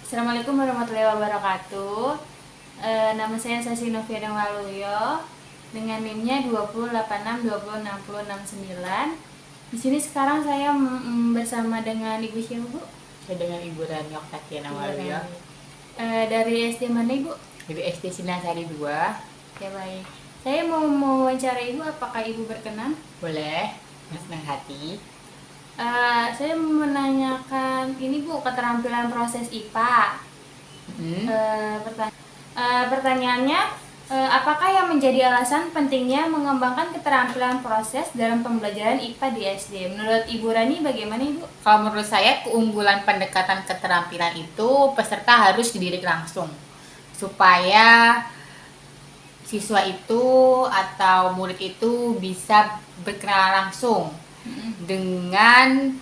Assalamualaikum warahmatullahi wabarakatuh. Nama saya Sasi Noviana Waluyo dengan NIM-nya 208620669. Di sini sekarang saya bersama dengan Ibu siapa, Bu? Saya dengan Ibu Rani Oktatiana Waluyo. Dari SD mana, Ibu? Dari SD Sinasari 2. Ya, baik. Saya mau wawancara Ibu, apakah Ibu berkenan? Boleh, dengan senang hati. Saya menanyakan ini, Bu, keterampilan proses IPA. Pertanyaannya, apakah yang menjadi alasan pentingnya mengembangkan keterampilan proses dalam pembelajaran IPA di SD? Menurut Ibu Rani bagaimana, Ibu? Kalau menurut saya, keunggulan pendekatan keterampilan itu peserta harus dididik langsung supaya siswa itu atau murid itu bisa berkenalan langsung dengan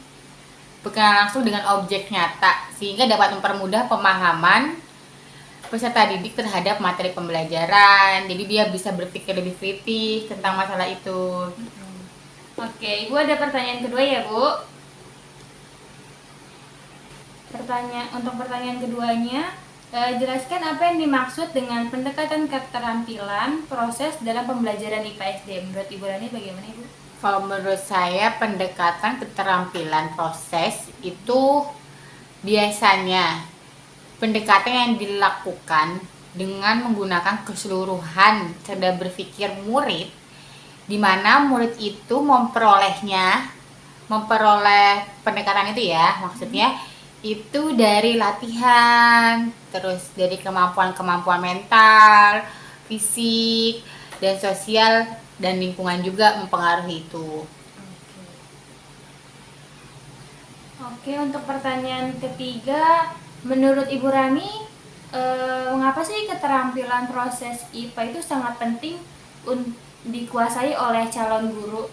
objek nyata, sehingga dapat mempermudah pemahaman peserta didik terhadap materi pembelajaran. Jadi dia bisa berpikir lebih kritis tentang masalah itu. Oke, Ibu ada pertanyaan kedua ya, Bu? Untuk pertanyaan keduanya, jelaskan apa yang dimaksud dengan pendekatan keterampilan proses dalam pembelajaran IPA SD. Menurut Ibu Rani bagaimana, Ibu? Kalau menurut saya, pendekatan keterampilan proses itu biasanya pendekatan yang dilakukan dengan menggunakan keseluruhan cerdas berpikir murid, di mana murid itu memperoleh pendekatan itu ya, maksudnya itu dari latihan, terus dari kemampuan mental, fisik, dan sosial, dan lingkungan juga mempengaruhi itu. Oke, untuk pertanyaan ketiga, menurut Ibu Rani, mengapa sih keterampilan proses IPA itu sangat penting dikuasai oleh calon guru?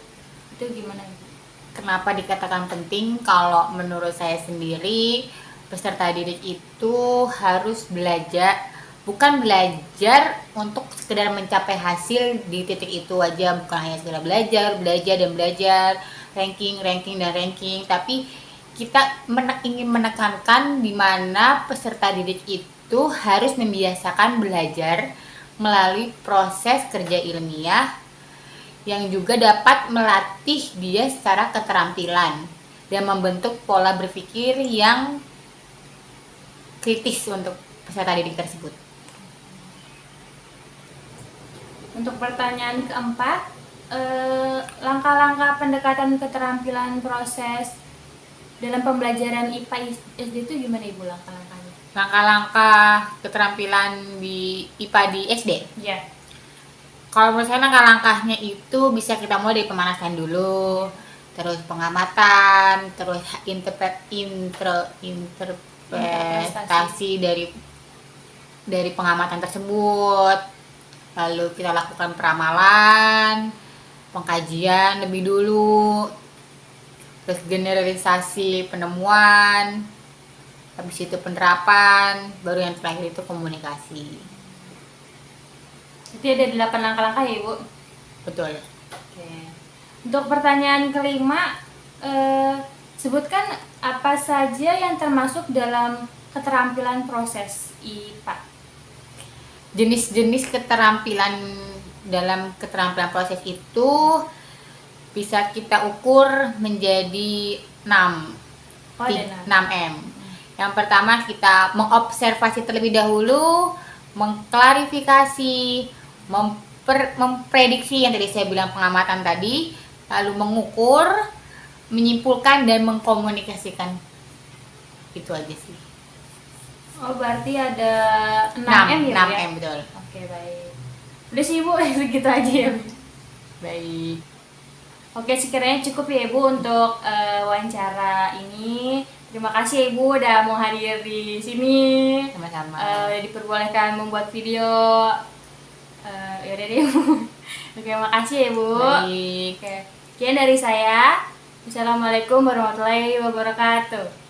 Itu gimana, Ibu? Kenapa dikatakan penting? Kalau menurut saya sendiri, peserta didik itu harus belajar, bukan belajar untuk sekedar mencapai hasil di titik itu aja, bukan hanya sekedar belajar, ranking, tapi kita ingin menekankan di mana peserta didik itu harus membiasakan belajar melalui proses kerja ilmiah yang juga dapat melatih dia secara keterampilan dan membentuk pola berpikir yang kritis untuk peserta didik tersebut. Untuk pertanyaan keempat, langkah-langkah pendekatan keterampilan proses dalam pembelajaran IPA SD itu gimana, Ibu, langkah-langkahnya? Langkah-langkah keterampilan di IPA di SD? Ya. Kalau menurut saya langkah-langkahnya itu bisa kita mulai dari pemanasan dulu, terus pengamatan, terus interpretasi dari pengamatan tersebut. Lalu kita lakukan peramalan, pengkajian lebih dulu, terus generalisasi penemuan, habis itu penerapan, baru yang terakhir itu komunikasi. Jadi ada 8 langkah-langkah ya, Ibu? Betul. Oke. Untuk pertanyaan kelima, sebutkan apa saja yang termasuk dalam keterampilan proses IPA. Jenis-jenis keterampilan dalam keterampilan proses itu bisa kita ukur menjadi 6 M. Yang pertama, kita mengobservasi terlebih dahulu, mengklarifikasi, memprediksi yang tadi saya bilang, pengamatan tadi, lalu mengukur, menyimpulkan, dan mengkomunikasikan. Itu aja sih. Oh, berarti ada 6M ya? 6M, betul. Oke, baik. Udah sih, Ibu, segitu aja ya. Baik. Oke, sekiranya cukup ya, Ibu, untuk wawancara ini. Terima kasih, Ibu, udah mau hadir di sini. Sama-sama. Diperbolehkan membuat video. Yaudah deh, Ibu. Oke, makasih ya, Ibu. Baik. Oke, sekian dari saya. Assalamualaikum warahmatullahi wabarakatuh.